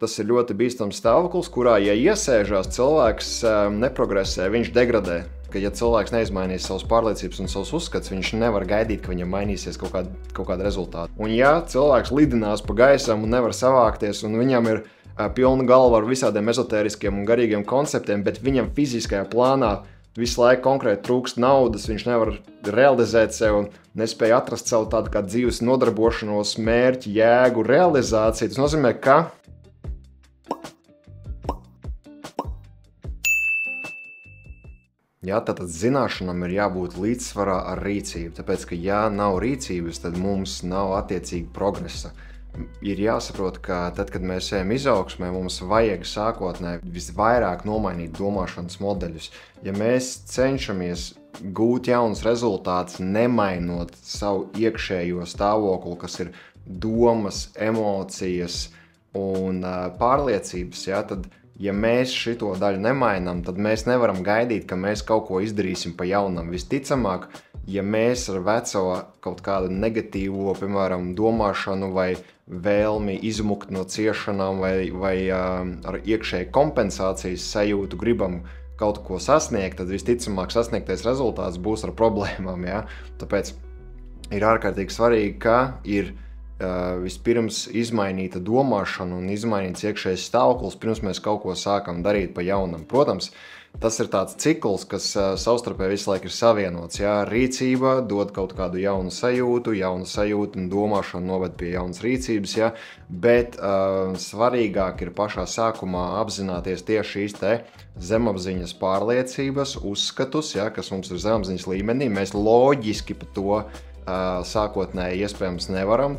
tas ir ļoti bīstams stāvoklis, kurā, ja iesēžās, cilvēks neprogresē, viņš degradē. Ka, ja cilvēks neizmainīs savas pārliecības un savus uzskats, viņš nevar gaidīt, ka viņam mainīsies kaut kāda rezultāta. Un ja cilvēks lidinās pa gaisam un nevar savākties, un viņam ir pilna galva ar visādiem ezotēriskiem un garīgiem konceptiem, bet viņam fiziskajā plānā visu laiku konkrēti trūkst naudas, viņš nevar realizēt sevi un nespēja atrast savu tādu kā dzīves nodarbošanos, mērķi, jēgu, realizāciju. Tas nozīmē, ka tātad zināšanām ir jābūt līdzsvarā ar rīcību, tāpēc, ka ja nav rīcības, tad mums nav attiecīgi progresa. Ir jāsaprot, ka tad, kad mēs ejam izaugsmē, mums vajag sākotnēji visvairāk nomainīt domāšanas modeļus. Ja mēs cenšamies gūt jaunus rezultātus, nemainot savu iekšējo stāvokli, kas ir domas, emocijas un pārliecības, tad ja mēs šito daļu nemainām, tad mēs nevaram gaidīt, ka mēs kaut ko izdarīsim pa jaunam. Visticamāk, ja mēs ar veco kaut kādu negatīvo, piemēram, domāšanu vai vēlmi izmukt no ciešanām vai ar iekšēju kompensācijas sajūtu gribam kaut ko sasniegt, tad visticamāk sasniegtais rezultāts būs ar problēmām. Ja? Tāpēc ir ārkārtīgi svarīgi, ka ir vispirms izmainīta domāšana un izmainīts iekšējais stāvoklis, pirms mēs kaut ko sākam darīt pa jaunam. Protams, tas ir tāds cikls, kas savstarpēji visu laiku ir savienots. Jā, rīcība dod kaut kādu jaunu sajūtu un domāšana noved pie jaunas rīcības, jā, bet svarīgāk ir pašā sākumā apzināties tieši šīs te zemapziņas pārliecības, uzskatus, jā, kas mums ir zemapziņas līmenī. Mēs loģiski pa to sākotnēji iespējams nevaram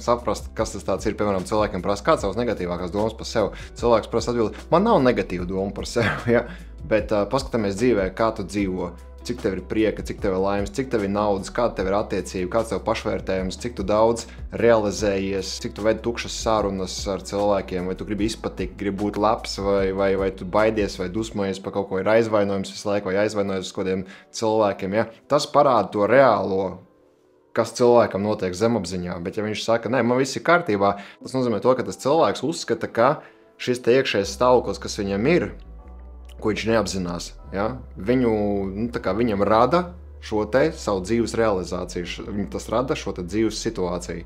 saprast, kas tas tāds ir. Piemēram, cilvēkiem prasa, kāds savas negatīvākās domas par sevi. Cilvēks prasa atbildi, man nav negatīva doma par sevi, ja? Bet paskatāmies dzīvē, kā tu dzīvo, cik tev ir prieka, cik tev ir laimes, cik tev ir naudas, kāda tev ir attiecība, kāds tev pašvērtējums, cik tu daudz realizējies, cik tu vedi tukšas sarunas ar cilvēkiem, vai tu gribi izpatikt, gribi būt labs, vai tu baidies, vai dusmojies par kaut ko, ir aizvainojums visu laiku, vai aizvainojies uz kodiem cilvēkiem. Ja? Tas parāda to reālo, kas cilvēkam notiek zemapziņā, bet ja viņš saka, nē, man viss ir kārtībā, tas nozīmē to, ka tas cilvēks uzskata, ka šis te iekšējais stāvoklis, kas viņam ir, ko viņš neapzinās, ja? Viņam rada šo te savu dzīves realizāciju, tas rada šo te dzīves situāciju.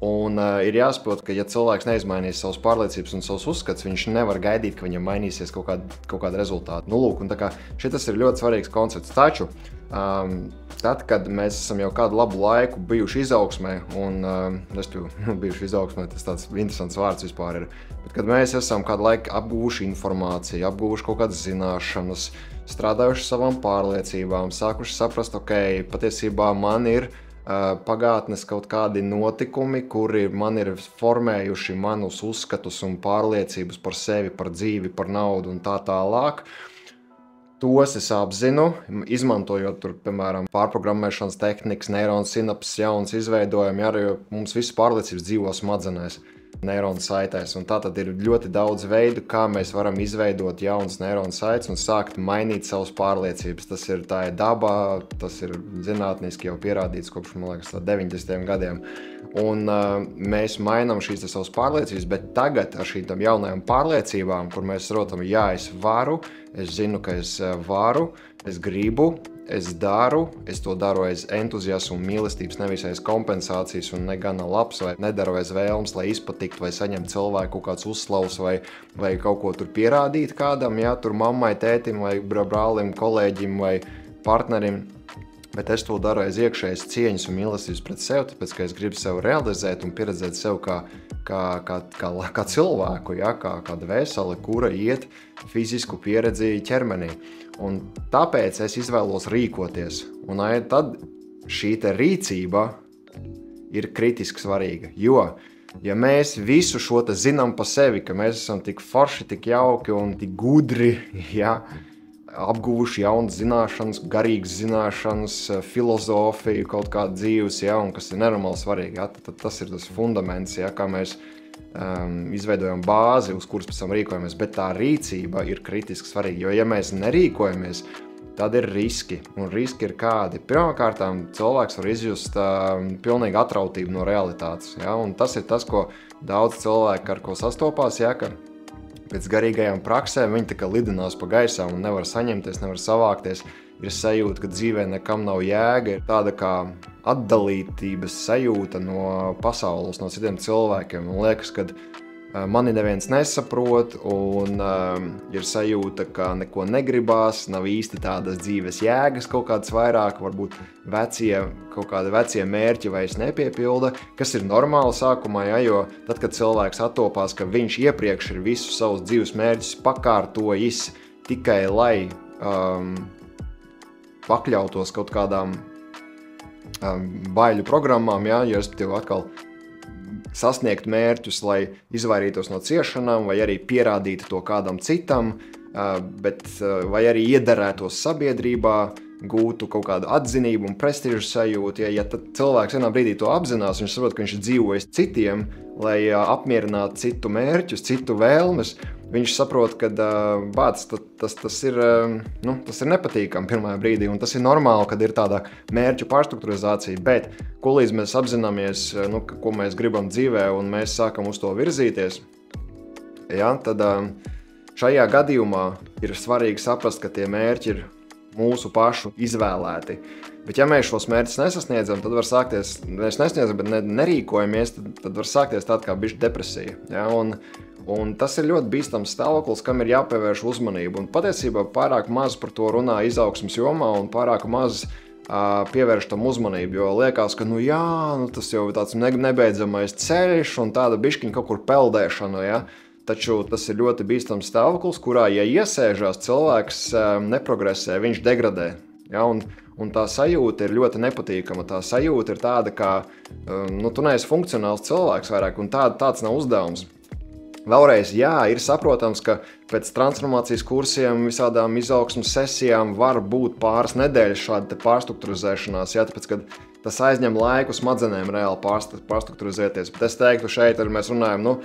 Un ir jāsaprot, ka ja cilvēks neizmainīs savas pārliecības un savus uzskats, viņš nevar gaidīt, ka viņam mainīsies kaut kāda rezultāta. Šitas ir ļoti svarīgs koncepts. Taču, tad, kad mēs esam jau kādu labu laiku bijuši izaugsmē, bijuši izaugsmē, tas tāds interesants vārds vispār ir, bet kad mēs esam kādu laiku apguvuši informāciju, apguvuši kaut kādas zināšanas, strādājuši savām pārliecībām, sākuši saprast, patiesībā man ir pagātnes kaut kādi notikumi, kuri man ir formējuši manus uzskatus un pārliecības par sevi, par dzīvi, par naudu un tā tālāk. Tos es apzinu, izmantojot piemēram, pārprogrammēšanas tehnikas, neironu sinapses jaunas izveidojumi, jo mums visas pārliecības dzīvo smadzenēs, neironu saitēs. Un tātad ir ļoti daudz veidu, kā mēs varam izveidot jaunas neironu saites un sākt mainīt savas pārliecības. Tā ir dabā, tas ir zinātniski jau pierādīts kopš, man liekas, 90. gadiem. Un mēs mainām šīs savas pārliecības, bet tagad ar šīm jaunajām pārliecībām, kur mēs saprotam, jā, es varu, es zinu, ka es varu, es gribu, es daru, es to daru aiz entuziasmu un mīlestības, nevis aiz kompensācijas un negana labs, vai nedaru aiz vēlmes, lai izpatiktu, vai saņemt cilvēku kaut kāds uzslavs, vai kaut ko tur pierādīt kādam, jā, tur mammai, tētim, vai brālim, kolēģim, vai partnerim. Bet es to daru aiz iekšējas cieņas un mīlestības pret sevi, tāpēc, ka es gribu sevi realizēt un pieredzēt sevi kā cilvēku, ja, kā dvēseli, kura iet fizisku pieredzi ķermenī. Un tāpēc es izvēlos rīkoties. Un tad šī te rīcība ir kritiski svarīga, jo, ja mēs visu šo te zinām pa sevi, ka mēs esam tik forši, tik jauki un tik gudri, ja, apguvuši jaunas zināšanas, garīgas zināšanas, filozofiju, kaut kādu dzīves, ja, un kas ir nenormāli svarīgi. Ja, tad tas ir tas fundaments, ja, kā mēs izveidojam bāzi, uz kuras pēc tam rīkojamies, bet tā rīcība ir kritiski svarīga, jo ja mēs nerīkojamies, tad ir riski, un riski ir kādi. Pirmkārtām cilvēks var izjust pilnīgu atrautību no realitātes, ja, un tas ir tas, ko daudz cilvēku, ar ko sastopās, ja, ka pēc garīgajām praksēm viņi tā kā lidinās pa gaisā un nevar saņemties, nevar savākties. Ir sajūta, ka dzīvē nekam nav jēga, ir tāda kā atdalītības sajūta no pasaules, no citiem cilvēkiem. Un liekas, ka mani neviens nesaprot un ir sajūta, ka neko negribās, nav īsti tādas dzīves jēgas kaut kādas vairāk, varbūt kaut kādi vecie mērķi vairs nepiepilda, kas ir normāli sākumā, ja, jo tad, kad cilvēks attopās, ka viņš iepriekš ir visus savus dzīves mērķus pakārtojis tikai lai pakļautos kaut kādām baiļu programmām, ja, jo es tev atkal sasniegt mērķus, lai izvairītos no ciešanām, vai arī pierādītu to kādam citam, vai arī iederētos sabiedrībā, gūtu kaut kādu atzinību un prestižu sajūtu. Ja tad cilvēks vienā brīdī to apzinās, viņš saprot, ka viņš ir dzīvojis citiem, lai apmierinātu citu mērķus, citu vēlmes, viņš saprot, ka tas ir nepatīkami pirmajā brīdī, un tas ir normāli, kad ir tāda mērķu pārstrukturizācija, bet ko līdz mēs apzināmies, ko mēs gribam dzīvē, un mēs sākam uz to virzīties, ja, tad šajā gadījumā ir svarīgi saprast, ka tie mērķi ir mūsu pašu izvēlēti. Bet ja mēs šos mērķus nesasniedzam, tad var sākties, nerīkojamies, tad var sākties tāda kā bišķi depresija. Ja? Un tas ir ļoti bīstams stāvoklis, kam ir jāpievērš uzmanību. Un patiesībā pārāk maz par to runā izaugsmes jomā un pārāk maz pievērš tam uzmanību, jo liekas, ka tas jau ir tāds nebeidzamais ceļš un tāda bišķiņa kaut kur peldēšana, ja? Taču tas ir ļoti bīstams stāvoklis, kurā, ja iesēžās, cilvēks neprogresē, viņš degradē. Ja? Un tā sajūta ir ļoti nepatīkama. Tā sajūta ir tāda, ka tu neesi funkcionāls cilvēks vairāk, un tāds nav uzdevums. Vēlreiz, ir saprotams, ka pēc transformācijas kursiem, visādām izaugsmas sesijām var būt pāris nedēļas šāda pārstrukturizēšanās, tāpēc, ka tas aizņem laiku smadzenēm reāli pārstrukturizēties. Bet es teiktu, šeit mēs runājam,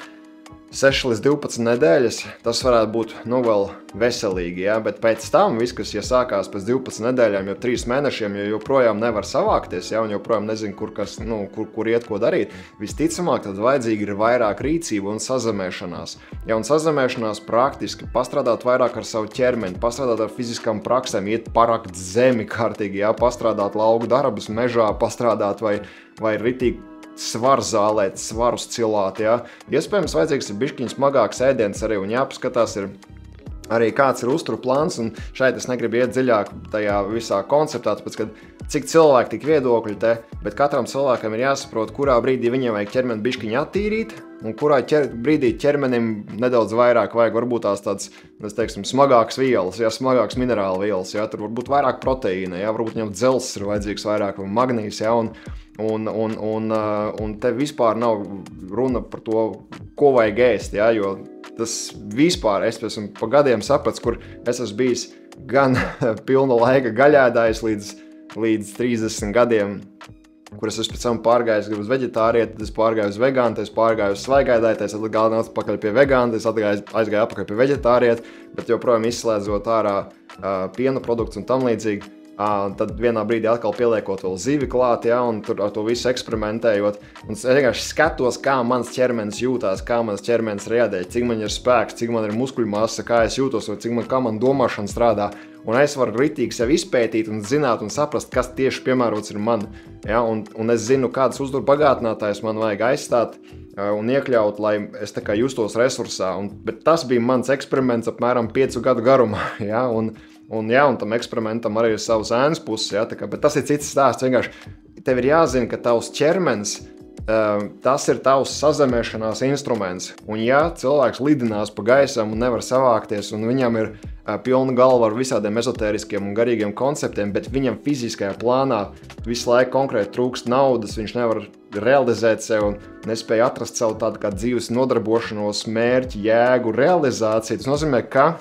6 līdz 12 nedēļas, tas varētu būt vēl veselīgi, ja? Bet pēc tam viss, kas sākās pēc 12 nedēļām, jau 3 mēnešiem, jo joprojām nevar savākties, ja? Un joprojām nezinu, kur iet, ko darīt, visticamāk, tad vajadzīgi ir vairāk rīcību un sazemēšanās. Ja? Un sazemēšanās praktiski pastrādāt vairāk ar savu ķermeni, pastrādāt ar fiziskām praksēm, iet parakt zemi kārtīgi, ja? Pastrādāt lauku darbus mežā, pastrādāt vai ritīgi svaru zālēt, svarus cilāt, ja. Iespējams, vajadzīgs ir bišķiņš smagāks ēdiens arī, un jāpaskatās ir arī kāds ir uzturu plāns, un šeit es negribu iet dziļāk tajā visā konceptā, tāpēc, ka cik cilvēki tik viedokļi te, bet katram cilvēkam ir jāsaprot, kurā brīdī viņam vajag ķermeni bišķiņu attīrīt, un kurā brīdī ķermenim nedaudz vairāk vajag varbūt tādas, smagākas vielas, ja, smagākas minerāla vielas, ja, tur varbūt vairāk proteīna, ja, varbūt viņam dzelzs ir vajadzīgs vairāk, vai magnīs, ja, un te vispār nav runa par to, ko vajag ēst, ja, jo tas vispār, es esmu pa gadiem saprats, kur es esmu bijis gan pilna laika gaļēdājs līdz 30 gadiem, kur es pēc tam pārgājis uz veģetārieti, tad es pārgāju uz vegānu, tad es pārgāju uz svaigēdāju, tad es atgāju atpakaļ pie vegāna, tad es aizgāju atpakaļ pie veģetārieti, bet joprojām izslēdzot ārā piena produktus un tam līdzīgi. Tad vienā brīdī atkal pieliekot vēl zivi klāt, ja, un tur ar to visu eksperimentējot. Un es vienkārši skatos, kā mans ķermenis jūtās, kā mans ķermenis reaģē, cik man ir spēks, cik man ir muskuļu masa, kā es jūtos, vai kā man domāšana strādā. Un es varu ritīgi sev izpētīt un zināt un saprast, kas tieši piemērots ir man. Ja, un es zinu, kādas uzturu bagātinātājus man vajag aizstāt un iekļaut, lai es tā kā justos resursā. Bet tas bija mans eksperiments apmēram 5 gadu garumā. Ja, un tam eksperimentam arī ir savas ēnas puses, ja, bet tas ir cits stāsts. Vienkārši tev ir jāzina, ka tavs ķermenis, tas ir tavs sazemēšanās instruments. Un ja cilvēks lidinās pa gaisam un nevar savākties, un viņam ir pilna galva ar visādiem ezotēriskiem un garīgiem konceptiem, bet viņam fiziskajā plānā visu laiku konkrēti trūkst naudas, viņš nevar realizēt sev un nespēja atrast savu tādu kā dzīves nodarbošanos, mērķi, jēgu, realizāciju. Tas nozīmē, ka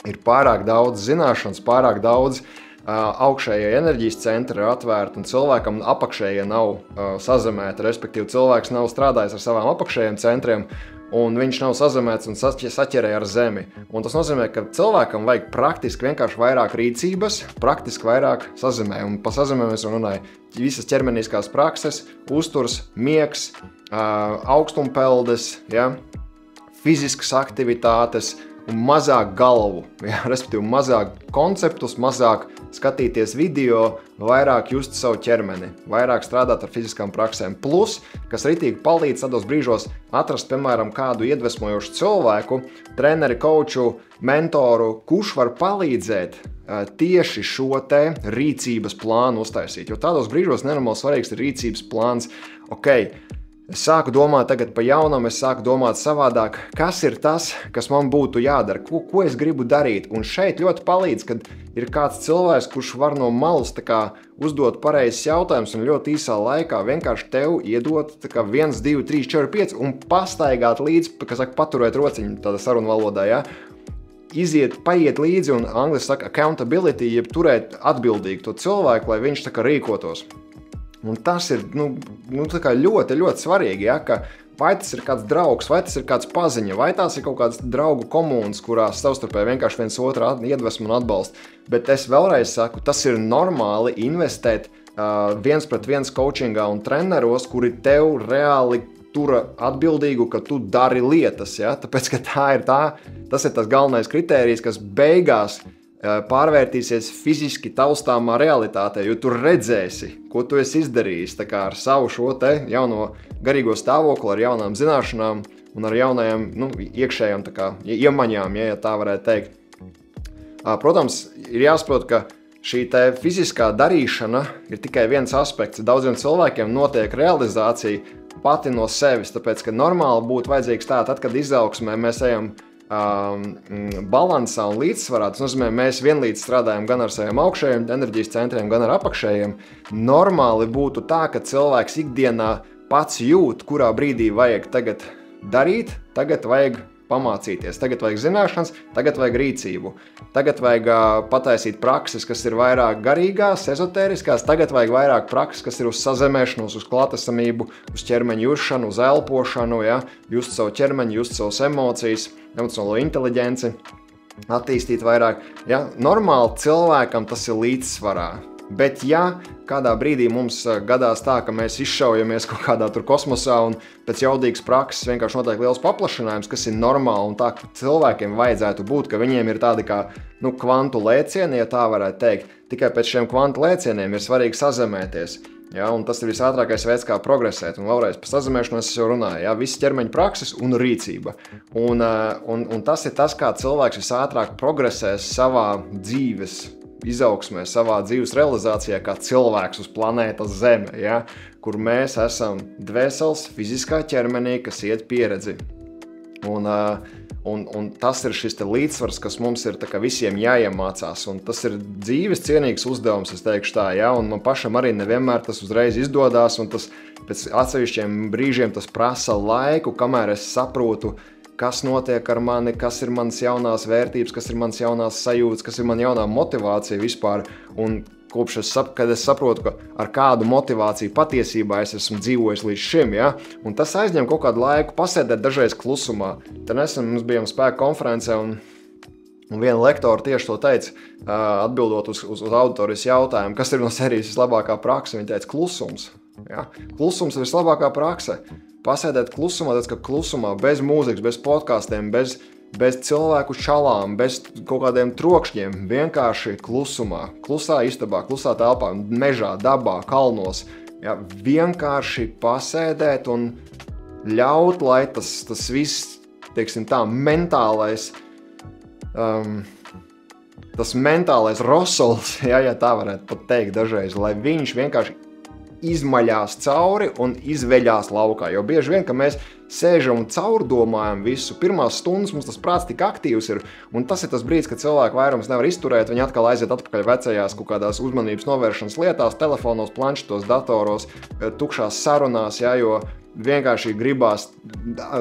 ir pārāk daudz zināšanas, pārāk daudz augšējie enerģijas centri ir atvērti un cilvēkam apakšējie nav sazemēti, respektīvi cilvēks nav strādājis ar savām apakšējiem centriem un viņš nav sazemēts un saķerē ar zemi. Un tas nozīmē, ka cilvēkam vajag praktiski vienkārši vairāk rīcības, praktiski vairāk sazemē. Un pa sazemē mēs runājam visas ķermeniskās prakses, uzturs, miegs, augstumpeldes, ja, fiziskas aktivitātes un mazāk galvu, ja, respektīvi mazāk konceptus, mazāk skatīties video, vairāk just savu ķermeni, vairāk strādāt ar fiziskām praksēm. Plus, kas ritīgi palīdz tādos brīžos atrast, piemēram, kādu iedvesmojošu cilvēku, treneri, koču, mentoru, kurš var palīdzēt tieši šo te rīcības plānu uztaisīt. Jo tādos brīžos nenormāli svarīgs ir rīcības plāns. Es sāku domāt tagad pa jaunam, es sāku domāt savādāk, kas ir tas, kas man būtu jādara, ko es gribu darīt. Un šeit ļoti palīdz, kad ir kāds cilvēks, kurš var no malas uzdot pareizes jautājumus un ļoti īsā laikā vienkārši tev iedot 1, 2, 3, 4, 5 un pastaigāt līdzi, paturēt rociņu tādā sarunu valodā, ja? Paiet līdzi un angliski saka accountability, jeb turēt atbildīgi to cilvēku, lai viņš rīkotos. Un tas ir ļoti, ļoti svarīgi, ja, ka vai tas ir kāds draugs, vai tas ir kāds paziņa, vai tās ir kaut kādas draugu komunas, kurās savstarpēji vienkārši viens otru iedvesmu un atbalstu. Bet es vēlreiz saku, tas ir normāli investēt 1-pret-1 coachingā un treneros, kuri tev reāli tura atbildīgu, ka tu dari lietas, ja? Tāpēc, ka tas ir tas galvenais kritērijs, kas beigās pārvērtīsies fiziski taustāmā realitātē, jo tu redzēsi, ko tu esi izdarījis ar savu šo te jauno garīgo stāvokli, ar jaunām zināšanām un ar jaunajām iekšējām iemaņām, ja tā varētu teikt. Protams, ir jāsaprot, ka šī te fiziskā darīšana ir tikai viens aspekts. Daudziem cilvēkiem notiek realizācija pati no sevis, tāpēc, ka normāli būtu vajadzīgs tad, kad izaugsmē mēs ejam balansā un līdzsvarā. Tas nozīmē, mēs vienlīdz strādājam gan ar saviem augšējiem enerģijas centriem, gan ar apakšējiem. Normāli būtu tā, ka cilvēks ikdienā pats jūt, kurā brīdī vajag tagad darīt, tagad vajag pamācīties, tagad vajag zināšanas, tagad vajag rīcību. Tagad vajag pataisīt prakses, kas ir vairāk garīgās, ezotēriskās, tagad vajag vairāk prakses, kas ir uz sazemēšanos, uz klātesamību, uz ķermeņa jušanu, uz elpošanu, ja? Just savu ķermeņu, just savas emocijas, emocionālo inteliģenci, attīstīt vairāk. Ja? Normāli cilvēkam tas ir līdzsvarā. Bet ja kādā brīdī mums gadās tā, ka mēs izšaujamies kaut kādā tur kosmosā un pēc jaudīgas prakses vienkārši notiek liels paplašinājums, kas ir normāli un tā cilvēkiem vajadzētu būt, ka viņiem ir tādi kā kvantu lēcieni, ja tā varētu teikt. Tikai pēc šiem kvantu lēcieniem ir svarīgi sazemēties. Ja, un tas ir visātrākais veids, kā progresēt. Un vēlreiz par sazemēšanos es jau runāju. Ja, visi ķermeņa prakses un rīcība. Un tas ir tas, kā cilvēks visātrāk progresēs savā dzīves izaugsmē, savā dzīves realizācijā kā cilvēks uz planētas Zeme, ja, kur mēs esam dvēseles fiziskā ķermenī, kas iet pieredzi. Un tas ir šis te līdzsvars, kas mums ir visiem jāiemācās. Un tas ir dzīves cienīgs uzdevums, es teikšu tā, ja, un man pašam arī nevienmēr tas uzreiz izdodās, un tas pēc atsevišķiem brīžiem tas prasa laiku, kamēr es saprotu, kas notiek ar mani, kas ir manas jaunās vērtības, kas ir manas jaunās sajūtas, kas ir mana jaunā motivācija vispār. Un kopš kad es saprotu, ka ar kādu motivāciju patiesībā es esmu dzīvojis līdz šim, ja? Un tas aizņem kaut kādu laiku pasēdēt dažreiz klusumā. Tad nesen mums bijām spēku konferencē un viena lektora tieši to teica, atbildot uz auditorijas jautājumu, kas ir no serijas vislabākā praksa. Viņa teica klusums. Ja? Klusums ir vislabākā praksa. Pasēdēt klusumā, tāpēc, ka klusumā, bez mūzikas, bez podkastiem, bez cilvēku čalām, bez kaut kādiem trokšņiem, vienkārši klusumā, klusā istabā, klusā telpā, mežā, dabā, kalnos, ja, vienkārši pasēdēt un ļaut, lai tas viss, teiksim tā, mentālais rosols, ja tā varētu pat teikt dažreiz, lai viņš vienkārši izmaļās cauri un izveļās laukā. Jo bieži vien, ka mēs sēžam un caurdomājam visu, pirmās stundas mums tas prāts tik aktīvs ir, un tas ir tas brīdis, kad cilvēku vairums nevar izturēt, viņi atkal aiziet atpakaļ vecajās kaut kādās uzmanības novēršanas lietās, telefonos, planšetos, datoros, tukšās sarunās, ja, jo vienkārši gribās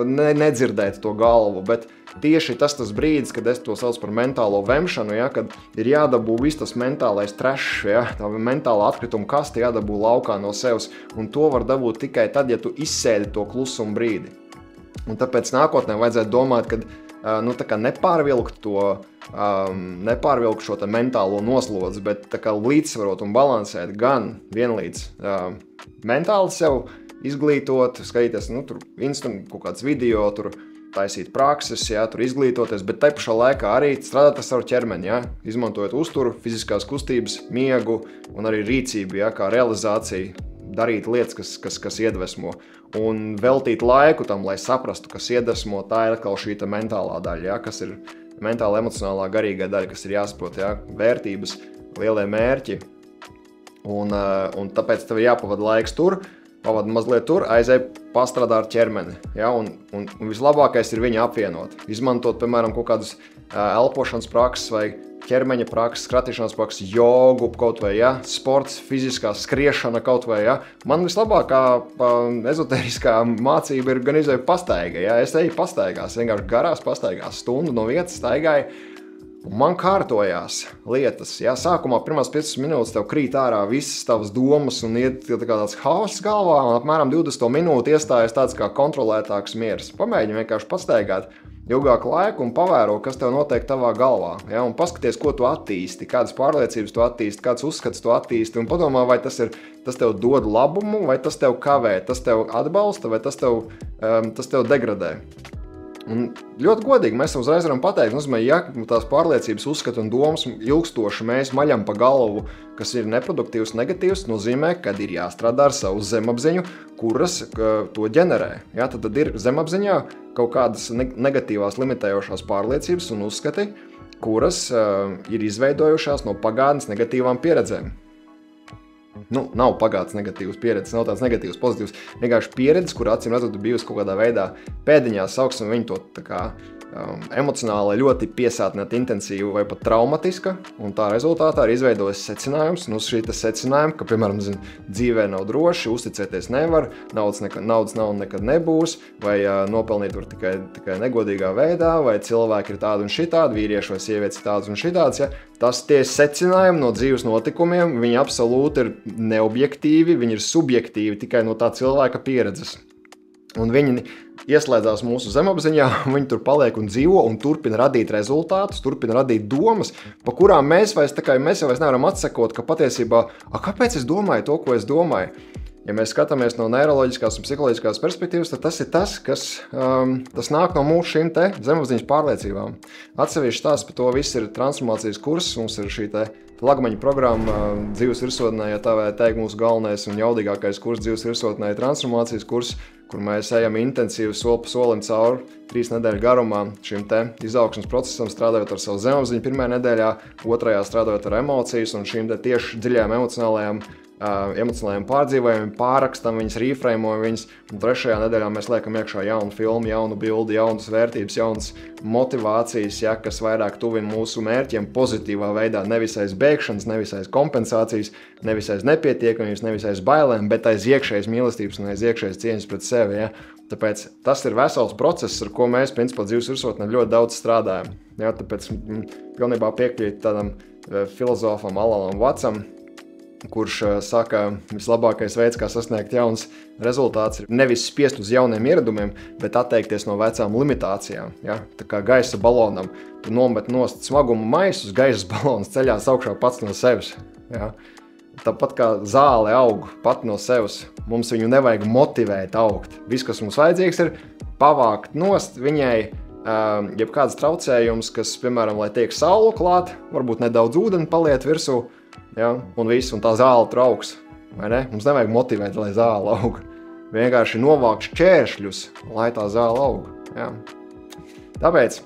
nedzirdēt to galvu, bet tieši tas brīdis, kad es to saucu par mentālo vemšanu, ja, kad ir jādabū viss tas mentālais trešs, ja, tā mentāla atkrituma kaste jādabū laukā no sevis, un to var dabūt tikai tad, ja tu izsēdi to klusumu brīdi. Un tāpēc nākotnē vajadzētu domāt, ka nu, nepārvilkt šo mentālo noslodzi, bet līdzsvarot un balansēt gan vienlīdz mentāli sev izglītot, skatīties kaut kāds video, tur taisīt prakses, tur izglītoties, bet tai pašā laikā arī strādāt ar savu ķermeni, izmantojot uzturu, fiziskās kustības, miegu un arī rīcību, kā realizāciju, darīt lietas, kas iedvesmo. Un veltīt laiku tam, lai saprastu, kas iedvesmo, tā ir atkal šī mentālā daļa, kas ir mentāla, emocionālā, garīgā daļa, kas ir jāsaprot, vērtības, lielie mērķi. Un tāpēc tev ir jāpavada laiks tur, pavada mazliet tur, aizēj pastrādā ar ķermeni. Un vislabākais ir viņu apvienot. Izmantot, piemēram, kaut kādus elpošanas prakses vai ķermeņa prakses, skratīšanās prakses, jogu kaut vai, sports, fiziskā skriešana kaut vai, Man vislabākā ezotēriskā mācība ir gan izēju pastaiga, Es eju pastaigās, vienkārši garās pastaigās, stundu no vietas staigāju, un man kārtojās lietas, Sākumā pirmās 15 minūtes tev krīt ārā visas tavas domas un iet tāds hauss galvā, un apmēram 20 minūti iestājas tāds kā kontrolētāks miers. Pamēģini vienkārši pastaigāt ilgāku laiku un pavēro, kas tev notiek tavā galvā. Un paskaties, ko tu attīsti, kādas pārliecības tu attīsti, kāds uzskats tu attīsti, un padomā, vai tas tev dod labumu, vai tas tev kavē, tas tev atbalsta, vai tas tev degradē. Un ļoti godīgi mēs uzreiz varam pateikt, ja tās pārliecības, uzskatu un domas ilgstoši mēs maļam pa galvu, kas ir neproduktīvs, negatīvs, nozīmē, ka ir jāstrādā ar savu zemapziņu, kuras to ģenerē. Tad ir zemapziņā kaut kādas negatīvās limitējošās pārliecības un uzskati, kuras ir izveidojušās no pagātnes negatīvām pieredzēm. Nav pagātnes negatīvas pieredzes, nav tāds negatīvs, pozitīvs. Vienkārši pieredzes, kur acīm redzot bijusi kaut kādā veidā pēdiņās, sauksim viņu to emocionāli ļoti piesātināta, intensīva vai pat traumatiska, un tā rezultātā ir izveidojis secinājums, un uz šī secinājuma, ka, piemēram, dzīvē nav droši, uzticēties nevar, naudas nav un nekad nebūs, vai nopelnīt var tikai negodīgā veidā, vai cilvēki ir tādi un šitādi, vīrieši vai sievietes ir tādas un šitādas, Tas tie secinājumi no dzīves notikumiem, viņi absolūti ir neobjektīvi, viņi ir subjektīvi tikai no tā cilvēka pieredzes. Un viņi ieslēdzās mūsu zemapziņā, viņi tur paliek un dzīvo un turpina radīt rezultātus, turpina radīt domas, pa kurām mēs jau nevaram atsekot, ka patiesībā, kāpēc es domāju to, ko es domāju? Ja mēs skatāmies no neiroloģiskās un psiholoģiskās perspektīvas, tad tas ir tas, kas tas nāk no mūsu šīm te zemapziņas pārliecībām. Atsevišķi tās par to viss ir transformācijas kurs, mums ir šī te flagmaņa programma dzīves virsotnē, ja tā vai teikt, mūsu galvenais un jaudīgākais kurs dzīves virsotnē ir transformācijas kurs, kur mēs ejam intensīvi soli pa solim cauri 3 nedēļu garumā šim te izaugsmes procesam, strādājot ar savu zemapziņu pirmajā nedēļā, otrajā strādājot ar emocijas un šīm te tieši dziļajām emocionālajiem pārdzīvojumiem, pārrakstam viņas, reframojam viņas, un 3. nedēļā mēs liekam iekšā jaunu filmu, jaunu bildi, jaunas vērtības, jaunas motivācijas, kas vairāk tuvina mūsu mērķiem pozitīvā veidā, nevis aiz bēgšanas, nevis aiz kompensācijas, nevis aiz nepietiekamības, nevis aiz bailēm, bet aiz iekšējas mīlestības un aiz iekšējas cieņas pret sevi. Tāpēc tas ir vesels process, ar ko mēs, principā, dzīves virsotnē ļoti daudz strādājam. Tāpēc pilnībā piekrīt tādam filozofam Alalam Watsam, kurš saka, vislabākais veids, kā sasniegt jauns rezultāts, ir nevis spiest uz jauniem ieradumiem, bet atteikties no vecām limitācijām. Tā kā gaisa balonam, tu nomet nost smagumu maisus, gaisa balons ceļās augšā pats no sevis. Tāpat kā zāle aug pat no sevis, mums viņu nevajag motivēt augt. Viss, kas mums vajadzīgs, ir pavākt nost viņai jebkādas traucējumus, kas, piemēram, lai tiek saulu klāt, varbūt nedaudz ūdeni paliet virsū, un viss, un tā zāle trauks, vai ne? Mums nevajag motivēt, lai zāle aug. Vienkārši novākt šķēršļus, lai tā zāle aug. Tāpēc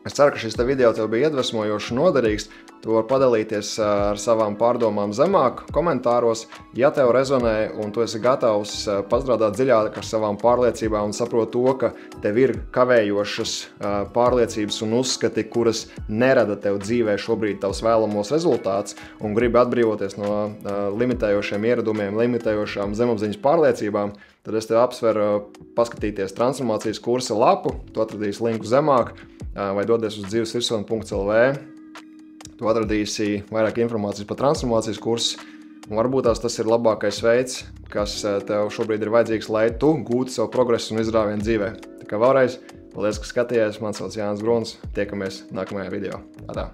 es ceru, ka šis video tev bija iedvesmojošs un noderīgs. Tu vari padalīties ar savām pārdomām zemāk komentāros. Ja tev rezonē un tu esi gatavs pastrādāt dziļāk ar savām pārliecībām un saprot to, ka tev ir kavējošas pārliecības un uzskati, kuras nerada tev dzīvē šobrīd tavs vēlamos rezultātus un gribi atbrīvoties no limitējošiem ieradumiem, limitējošām zemapziņas pārliecībām, tad es tev apsveru paskatīties transformācijas kursa lapu. Tu atradīsi linku zemāk vai dodies uz dzīvesvirsotne.lv. Tu atradīsi vairāk informācijas par transformācijas kursu, un varbūt tas ir labākais veids, kas tev šobrīd ir vajadzīgs, lai tu gūtu savu progresu un izrāvienu dzīvē. Kā vēlreiz, paldies, ka skatījāties. Man sauc Jānis Bruns. Tiekamies nākamajā video. Atā!